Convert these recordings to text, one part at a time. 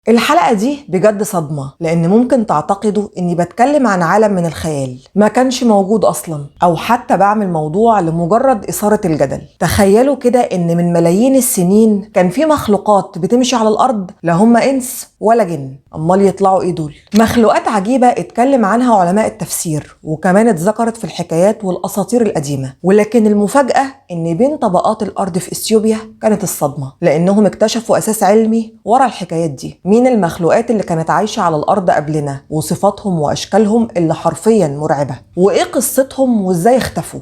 الحلقة دي بجد صدمة، لأن ممكن تعتقدوا إني بتكلم عن عالم من الخيال ما كانش موجود أصلا، أو حتى بعمل موضوع لمجرد إثارة الجدل. تخيلوا كده إن من ملايين السنين كان في مخلوقات بتمشي على الأرض، لا هم إنس ولا جن، أمال يطلعوا إيه دول؟ مخلوقات عجيبة اتكلم عنها علماء التفسير، وكمان اتذكرت في الحكايات والأساطير القديمة. ولكن المفاجأة إن بين طبقات الأرض في إثيوبيا كانت الصدمة، لأنهم اكتشفوا أساس علمي ورا الحكايات دي. مين المخلوقات اللي كانت عايشة على الأرض قبلنا، وصفاتهم وأشكالهم اللي حرفيا مرعبة، وإيه قصتهم وإزاي اختفوا.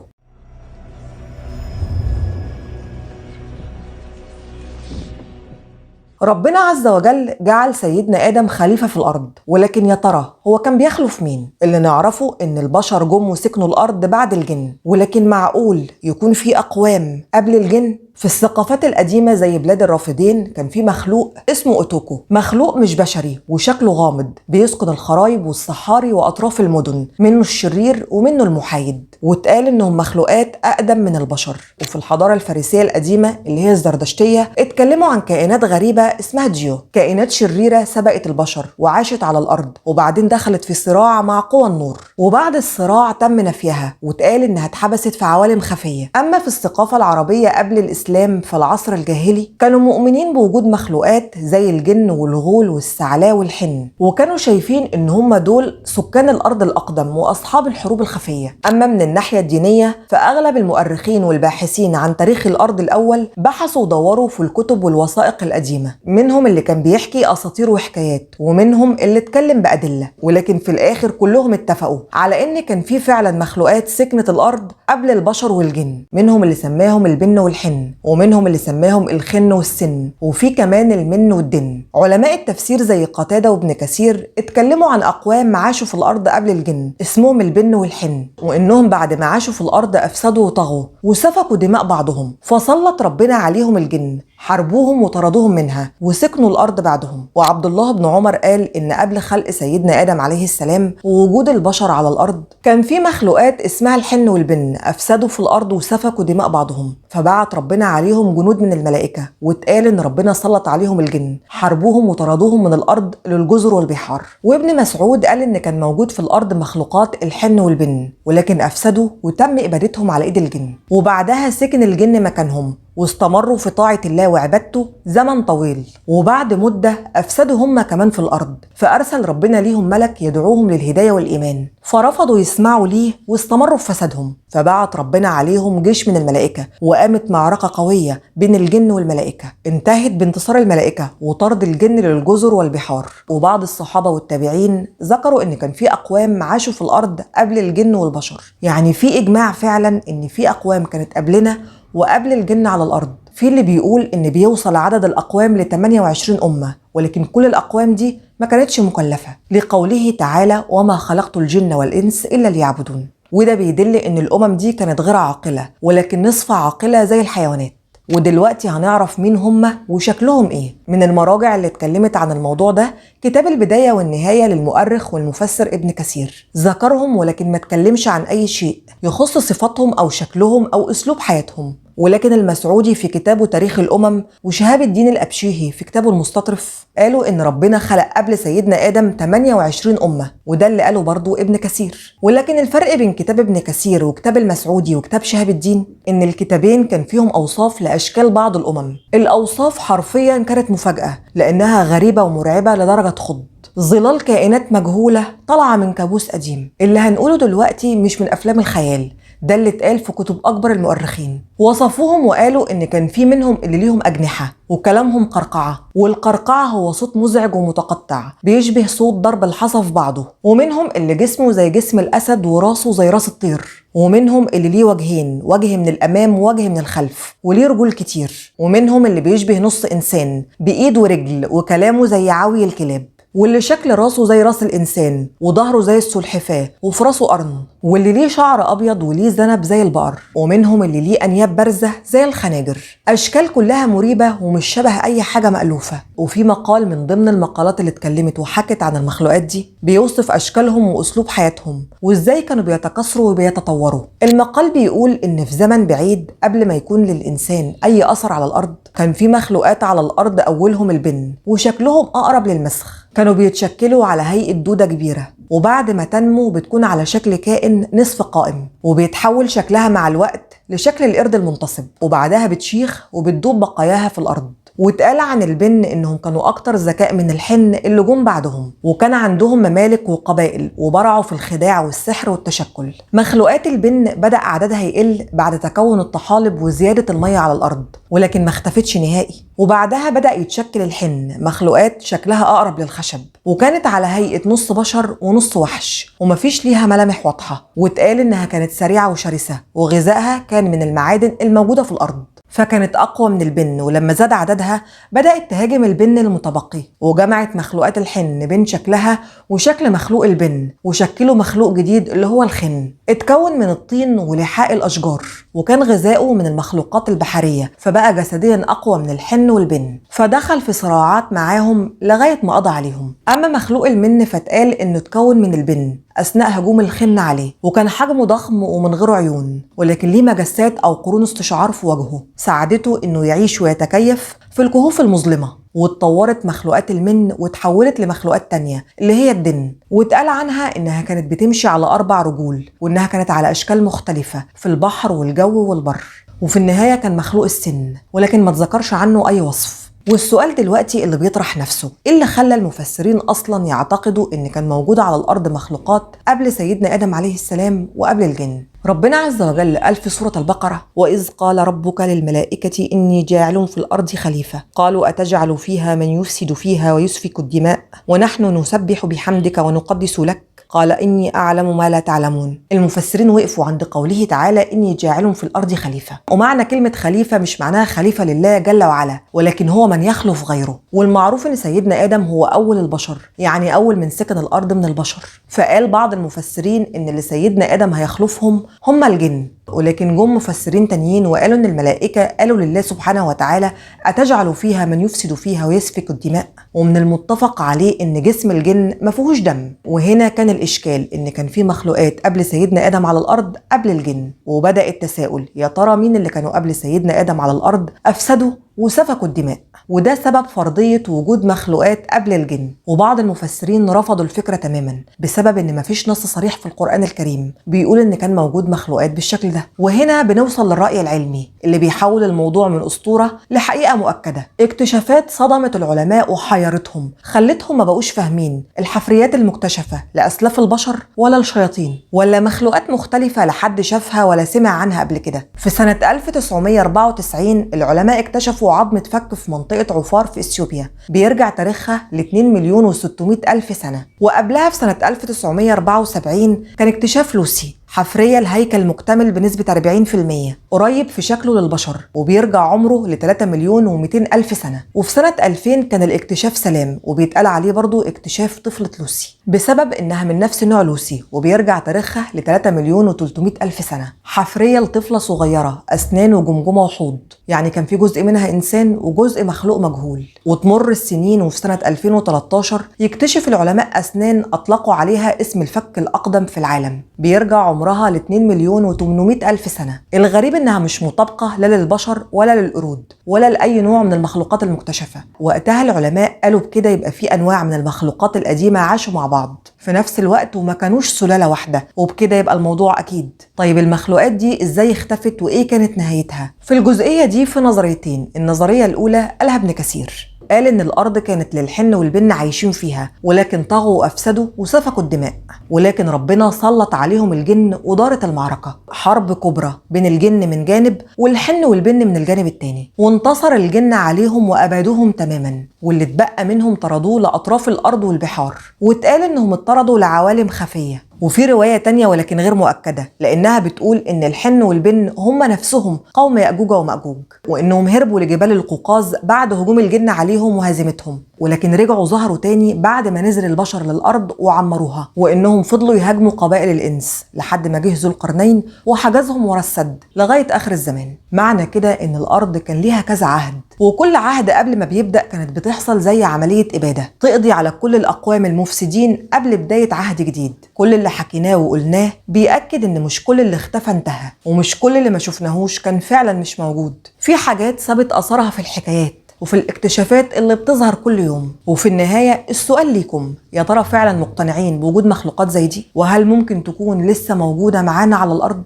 ربنا عز وجل جعل سيدنا آدم خليفة في الأرض، ولكن يا ترى هو كان بيخلف مين؟ اللي نعرفه إن البشر جم وسكنوا الأرض بعد الجن، ولكن معقول يكون في أقوام قبل الجن؟ في الثقافات القديمة زي بلاد الرافدين كان في مخلوق اسمه أوتوكو، مخلوق مش بشري وشكله غامض، بيسكن الخرايب والصحاري وأطراف المدن، منه الشرير ومنه المحايد، واتقال إنهم مخلوقات أقدم من البشر. وفي الحضارة الفارسية القديمة اللي هي الزردشتية اتكلموا عن كائنات غريبة اسمها جيو، كائنات شريرة سبقت البشر وعاشت على الأرض، وبعدين دخلت في صراع مع قوى النور، وبعد الصراع تم نفيها واتقال إنها اتحبست في عوالم خفية. أما في الثقافة العربية قبل الإسلام في العصر الجاهلي كانوا مؤمنين بوجود مخلوقات زي الجن والغول والثعلاه والحن، وكانوا شايفين ان هم دول سكان الارض الاقدم واصحاب الحروب الخفيه. اما من الناحيه الدينيه فاغلب المؤرخين والباحثين عن تاريخ الارض الاول بحثوا ودوروا في الكتب والوثائق القديمه، منهم اللي كان بيحكي اساطير وحكايات، ومنهم اللي اتكلم بادله، ولكن في الاخر كلهم اتفقوا على ان كان في فعلا مخلوقات سكنت الارض قبل البشر والجن، منهم اللي سماهم البن والحن، ومنهم اللي سماهم الخن والسن، وفي كمان المن والدن. علماء التفسير زي قتادة وابن كثير اتكلموا عن أقوام عاشوا في الأرض قبل الجن اسمهم البن والحن، وإنهم بعد ما عاشوا في الأرض أفسدوا وطغوا وسفكوا دماء بعضهم، فسلط ربنا عليهم الجن، حاربوهم وطردوهم منها وسكنوا الأرض بعدهم. وعبد الله بن عمر قال إن قبل خلق سيدنا آدم عليه السلام ووجود البشر على الأرض كان في مخلوقات اسمها الحن والبن أفسدوا في الأرض وسفكوا دماء بعضهم، فبعت ربنا عليهم جنود من الملائكة، واتقال إن ربنا سلط عليهم الجن، حاربوهم وطردوهم من الأرض للجزر والبحار. وابن مسعود قال إن كان موجود في الأرض مخلوقات الحن والبن، ولكن أفسدوا وتم إبادتهم على إيد الجن، وبعدها سكن الجن مكانهم واستمروا في طاعة الله وعبادته زمن طويل. وبعد مدة أفسدوا هم كمان في الأرض، فأرسل ربنا ليهم ملك يدعوهم للهداية والإيمان، فرفضوا يسمعوا ليه واستمروا في فسادهم، فبعت ربنا عليهم جيش من الملائكة، وقامت معركة قوية بين الجن والملائكة انتهت بانتصار الملائكة وطرد الجن للجزر والبحار. وبعض الصحابة والتابعين ذكروا إن كان في أقوام عاشوا في الأرض قبل الجن والبشر، يعني في إجماع فعلا إن في أقوام كانت قبلنا وقبل الجن على الأرض. في اللي بيقول إن بيوصل عدد الأقوام ل 28 أمة، ولكن كل الأقوام دي ما كانتش مكلفة، لقوله تعالى وما خلقت الجن والإنس إلا ليعبدون. وده بيدل إن الأمم دي كانت غير عاقلة، ولكن نصف عاقلة زي الحيوانات. ودلوقتي هنعرف مين هم وشكلهم ايه. من المراجع اللي اتكلمت عن الموضوع ده كتاب البداية والنهاية للمؤرخ والمفسر ابن كثير، ذكرهم ولكن ما اتكلمش عن اي شيء يخص صفاتهم او شكلهم او اسلوب حياتهم. ولكن المسعودي في كتابه تاريخ الأمم وشهاب الدين الأبشيهي في كتابه المستطرف قالوا إن ربنا خلق قبل سيدنا آدم 28 أمة، وده اللي قاله برضو ابن كثير. ولكن الفرق بين كتاب ابن كثير وكتاب المسعودي وكتاب شهاب الدين إن الكتابين كان فيهم أوصاف لأشكال بعض الأمم. الأوصاف حرفيا كانت مفاجأة لأنها غريبة ومرعبة لدرجة تخض. ظلال كائنات مجهولة طالعة من كابوس قديم. اللي هنقوله دلوقتي مش من أفلام الخيال، ده اللي اتقال في كتب أكبر المؤرخين. وصفوهم وقالوا إن كان في منهم اللي ليهم أجنحة وكلامهم قرقعة، والقرقعة هو صوت مزعج ومتقطع بيشبه صوت ضرب الحصى في بعضه. ومنهم اللي جسمه زي جسم الأسد وراسه زي راس الطير، ومنهم اللي ليه وجهين، وجه من الأمام ووجه من الخلف، وليه رجول كتير. ومنهم اللي بيشبه نص إنسان بإيد ورجل وكلامه زي عوي الكلاب. واللي شكل راسه زي راس الإنسان وظهره زي السلحفاة وفي راسه قرن، واللي ليه شعر أبيض وليه ذنب زي البقر، ومنهم اللي ليه أنياب بارزة زي الخناجر. أشكال كلها مريبة ومش شبه أي حاجة مألوفة. وفي مقال من ضمن المقالات اللي اتكلمت وحكت عن المخلوقات دي بيوصف أشكالهم وأسلوب حياتهم وإزاي كانوا بيتكاثروا وبيتطوروا. المقال بيقول إن في زمن بعيد قبل ما يكون للإنسان أي أثر على الأرض كان في مخلوقات على الأرض أولهم البن وشكلهم أقرب للمسخ. كانوا بيتشكلوا على هيئة دودة كبيرة، وبعد ما تنمو بتكون على شكل كائن نصف قائم، وبيتحول شكلها مع الوقت لشكل القرد المنتصب، وبعدها بتشيخ وبتدوب بقاياها في الأرض. واتقال عن البن إنهم كانوا أكتر ذكاء من الحن اللي جم بعدهم، وكان عندهم ممالك وقبائل وبرعوا في الخداع والسحر والتشكل. مخلوقات البن بدأ عددها يقل بعد تكون الطحالب وزيادة المية على الأرض، ولكن ما اختفتش نهائي. وبعدها بدأ يتشكل الحن، مخلوقات شكلها أقرب للخشب، وكانت على هيئة نص بشر ونص وحش، ومفيش ليها ملامح واضحة. واتقال إنها كانت سريعة وشرسة، وغذائها كان من المعادن الموجودة في الأرض، فكانت أقوى من البن. ولما زاد عددها بدأت تهاجم البن المتبقي، وجمعت مخلوقات الحن بين شكلها وشكل مخلوق البن، وشكلوا مخلوق جديد اللي هو الخن. اتكون من الطين ولحاء الأشجار، وكان غذاؤه من المخلوقات البحرية، فبقى جسديا أقوى من الحن والبن، فدخل في صراعات معاهم لغاية ما قضى عليهم. أما مخلوق المن فاتقال إنه اتكون من البن أثناء هجوم الخن عليه، وكان حجمه ضخم ومن غير عيون، ولكن ليه مجسات أو قرون استشعار في وجهه ساعدته إنه يعيش ويتكيف في الكهوف المظلمة. واتطورت مخلوقات المن واتحولت لمخلوقات تانية اللي هي الدن، واتقال عنها إنها كانت بتمشي على 4 رجول، وإنها كانت على أشكال مختلفة في البحر والجو والبر. وفي النهاية كان مخلوق السن، ولكن ما تذكرش عنه أي وصف. والسؤال دلوقتي اللي بيطرح نفسه، إيه اللي خلى المفسرين أصلا يعتقدوا إن كان موجود على الأرض مخلوقات قبل سيدنا آدم عليه السلام وقبل الجن؟ ربنا عز وجل قال في سورة البقرة: وإذ قال ربك للملائكة إني جاعل في الأرض خليفة قالوا أتجعل فيها من يفسد فيها ويسفك الدماء ونحن نسبح بحمدك ونقدس لك قال إني أعلم ما لا تعلمون. المفسرين وقفوا عند قوله تعالى إني جاعل في الأرض خليفة، ومعنى كلمة خليفة مش معناها خليفة لله جل وعلا، ولكن هو من يخلف غيره. والمعروف إن سيدنا آدم هو أول البشر، يعني أول من سكن الأرض من البشر. فقال بعض المفسرين إن اللي سيدنا آدم هيخلفهم هم الجن، ولكن جم مفسرين تانيين وقالوا إن الملائكة قالوا لله سبحانه وتعالى أتجعل فيها من يفسد فيها ويسفك الدماء. ومن المتفق عليه إن جسم الجن ما فيهوش دم. وهنا كان الإشكال إن كان في مخلوقات قبل سيدنا آدم على الأرض قبل الجن، وبدأ التساؤل: يا ترى مين اللي كانوا قبل سيدنا آدم على الأرض أفسدوا وسفكوا الدماء؟ وده سبب فرضية وجود مخلوقات قبل الجن. وبعض المفسرين رفضوا الفكرة تماما بسبب ان مفيش نص صريح في القرآن الكريم بيقول ان كان موجود مخلوقات بالشكل ده. وهنا بنوصل للرأي العلمي اللي بيحول الموضوع من أسطورة لحقيقة مؤكدة. اكتشافات صدمت العلماء وحيرتهم، خلتهم ما بقوش فاهمين الحفريات المكتشفة لأسلاف البشر ولا الشياطين ولا مخلوقات مختلفة لحد شافها ولا سمع عنها قبل كده. في سنة 1994 العلماء اكتشفوا عظمة فك في منطقة عفار في إثيوبيا بيرجع تاريخها ل 2,600,000 سنة. وقبلها في سنة 1974 كان اكتشاف لوسي، حفرية الهيكل مكتمل بنسبة 40%، قريب في شكله للبشر، وبيرجع عمره ل 3,200,000 سنة. وفي سنة 2000 كان الاكتشاف سلام، وبيتقال عليه برضو اكتشاف طفلة لوسي بسبب انها من نفس نوع لوسي، وبيرجع تاريخها ل 3,300,000 سنة. حفرية لطفلة صغيرة، أسنان وجمجمة وحوض، يعني كان في جزء منها إنسان وجزء مخلوق مجهول. وتمر السنين وفي سنة 2013 يكتشف العلماء أسنان أطلقوا عليها اسم الفك الأقدم في العالم، بيرجع عمرها ل 2,800,000 سنة. الغريب إنها مش مطابقة لا للبشر ولا للقرود ولا لأي نوع من المخلوقات المكتشفة. وقتها العلماء قالوا بكده يبقى في أنواع من المخلوقات القديمة عاشوا مع بعض في نفس الوقت وما كانوش سلالة واحدة، وبكده يبقى الموضوع أكيد. طيب المخلوقات دي إزاي اختفت وإيه كانت نهايتها؟ في الجزئية دي في نظريتين. النظرية الأولى قالها ابن كثير، قال إن الأرض كانت للحن والبن عايشين فيها، ولكن طغوا وأفسدوا وسفكوا الدماء، ولكن ربنا سلط عليهم الجن ودارت المعركة، حرب كبرى بين الجن من جانب والحن والبن من الجانب التاني، وانتصر الجن عليهم وأبادوهم تماما، واللي اتبقى منهم طردوه لأطراف الأرض والبحار. واتقال إنهم اتطردوا لعوالم خفية وفي رواية تانية ولكن غير مؤكدة، لأنها بتقول إن الحن والبن هم نفسهم قوم يأجوج ومأجوج، وإنهم هربوا لجبال القوقاز بعد هجوم الجن عليهم وهزيمتهم، ولكن رجعوا ظهروا تاني بعد ما نزل البشر للأرض وعمروها، وإنهم فضلوا يهاجموا قبائل الإنس لحد ما جه ذو القرنين وحجزهم ورا السد لغاية آخر الزمان. معنى كده إن الأرض كان ليها كذا عهد، وكل عهد قبل ما بيبدأ كانت بتحصل زي عملية إبادة تقضي على كل الأقوام المفسدين قبل بداية عهد جديد. كل اللي حكيناه وقلناه بيأكد إن مش كل اللي اختفى انتهى، ومش كل اللي ما شفناهوش كان فعلا مش موجود. في حاجات سابت أثرها في الحكايات وفي الاكتشافات اللي بتظهر كل يوم. وفي النهاية السؤال ليكم، يا ترى فعلا مقتنعين بوجود مخلوقات زي دي؟ وهل ممكن تكون لسه موجودة معانا على الأرض؟